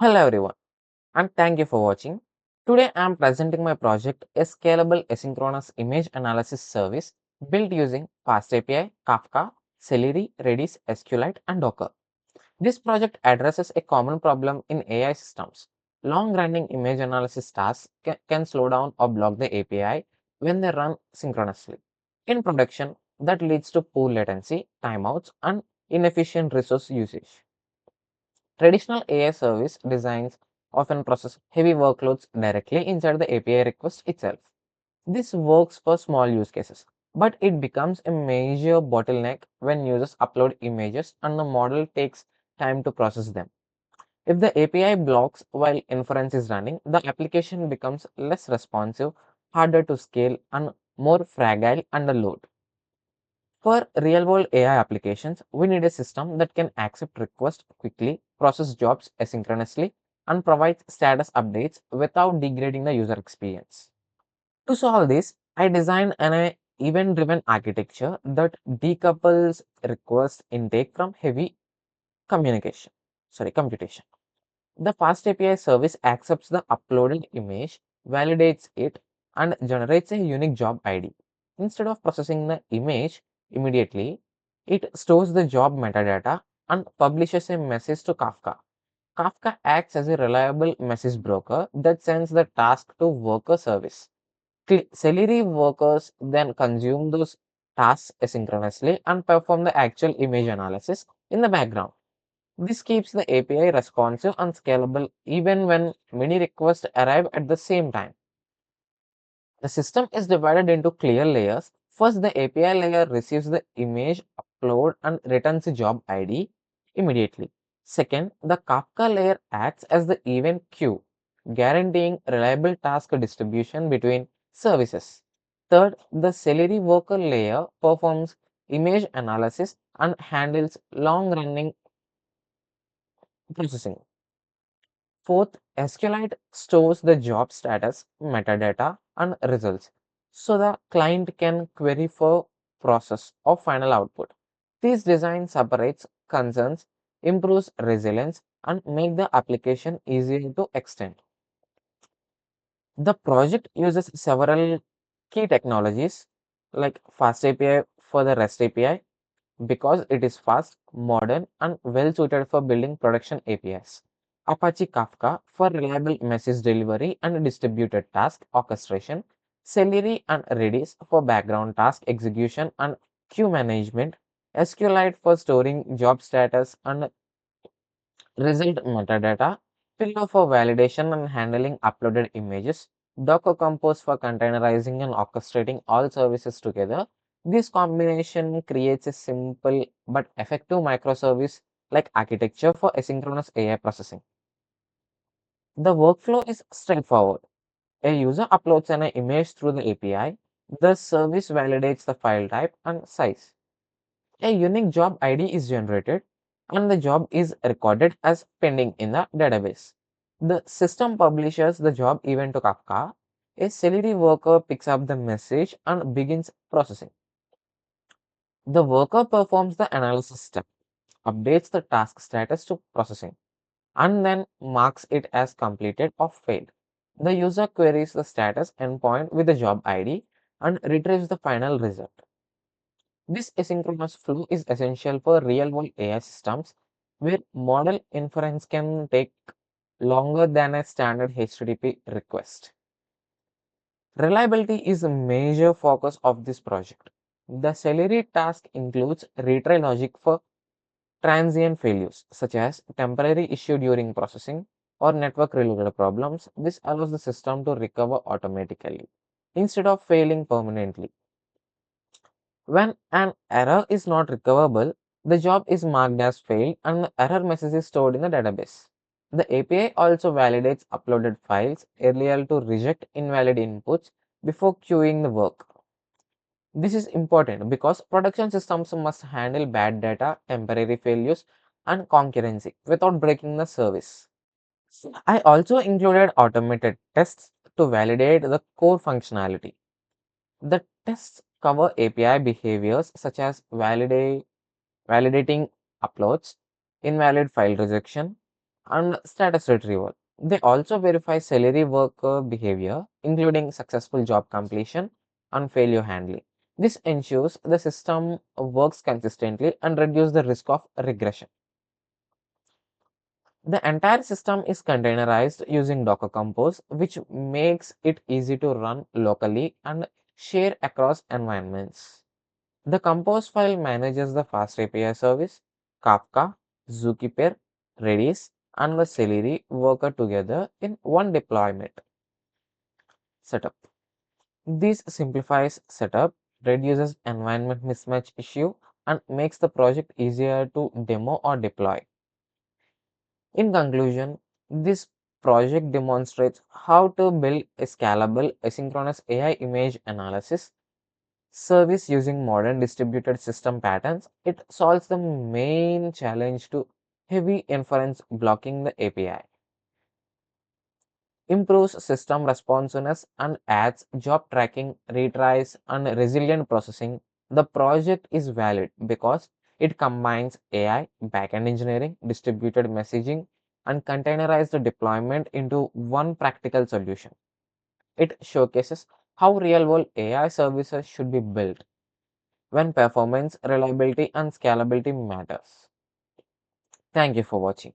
Hello everyone, and thank you for watching. Today I am presenting my project, a scalable asynchronous image analysis service built using Fast API, Kafka, Celery, Redis, SQLite, and Docker. This project addresses a common problem in AI systems. Long-running image analysis tasks can slow down or block the API when they run synchronously. In production, that leads to poor latency, timeouts, and inefficient resource usage. Traditional AI service designs often process heavy workloads directly inside the API request itself. This works for small use cases, but it becomes a major bottleneck when users upload images and the model takes time to process them. If the API blocks while inference is running, the application becomes less responsive, harder to scale, and more fragile under load. For real-world AI applications, we need a system that can accept requests quickly, process jobs asynchronously, and provide status updates without degrading the user experience. To solve this, I designed an event-driven architecture that decouples request intake from heavy computation. The Fast API service accepts the uploaded image, validates it, and generates a unique job ID. Instead of processing the image immediately, it stores the job metadata and publishes a message to Kafka. Kafka acts as a reliable message broker that sends the task to worker service. Celery workers then consume those tasks asynchronously and perform the actual image analysis in the background. This keeps the API responsive and scalable even when many requests arrive at the same time. The system is divided into clear layers. First, the API layer receives the image upload and returns the job ID immediately. Second, the Kafka layer acts as the event queue, guaranteeing reliable task distribution between services. Third, the Celery worker layer performs image analysis and handles long-running processing. Fourth, SQLite stores the job status, metadata, and results so the client can query for process or final output. This design separates concerns, improves resilience, and make the application easier to extend. The project uses several key technologies like Fast API for the REST API because it is fast, modern, and well suited for building production APIs. Apache Kafka for reliable message delivery and distributed task orchestration. Celery and Redis for background task execution and queue management. SQLite for storing job status and result metadata. Pillow for validation and handling uploaded images. Docker Compose for containerizing and orchestrating all services together. This combination creates a simple but effective microservice like architecture for asynchronous AI processing. The workflow is straightforward. A user uploads an image through the API. The service validates the file type and size. A unique job ID is generated and the job is recorded as pending in the database. The system publishes the job event to Kafka. A Celery worker picks up the message and begins processing. The worker performs the analysis step, updates the task status to processing, and then marks it as completed or failed. The user queries the status endpoint with the job ID and retrieves the final result. This asynchronous flow is essential for real-world AI systems where model inference can take longer than a standard HTTP request. Reliability is a major focus of this project. The Celery task includes retry logic for transient failures, such as temporary issue during processing or network-related problems. This allows the system to recover automatically instead of failing permanently. When an error is not recoverable, the job is marked as failed and the error message is stored in the database. The API also validates uploaded files earlier to reject invalid inputs before queuing the work. This is important because production systems must handle bad data, temporary failures, and concurrency without breaking the service. I also included automated tests to validate the core functionality. The tests cover API behaviors such as validating uploads, invalid file rejection, and status retrieval. They also verify Celery worker behavior, including successful job completion and failure handling. This ensures the system works consistently and reduces the risk of regression. The entire system is containerized using Docker Compose, which makes it easy to run locally and share across environments. The Compose file manages the Fast API service, Kafka, Zookeeper, Redis, and the Celery worker together in one deployment setup. This simplifies setup, reduces environment mismatch issue, and makes the project easier to demo or deploy. In conclusion, this project demonstrates how to build a scalable asynchronous AI image analysis service using modern distributed system patterns. It solves the main challenge to heavy inference blocking the API, improves system responsiveness, and adds job tracking, retries, and resilient processing. The project is valid because it combines AI, backend engineering, distributed messaging, and containerized deployment into one practical solution. It showcases how real world AI services should be built when performance, reliability, and scalability matters. Thank you for watching.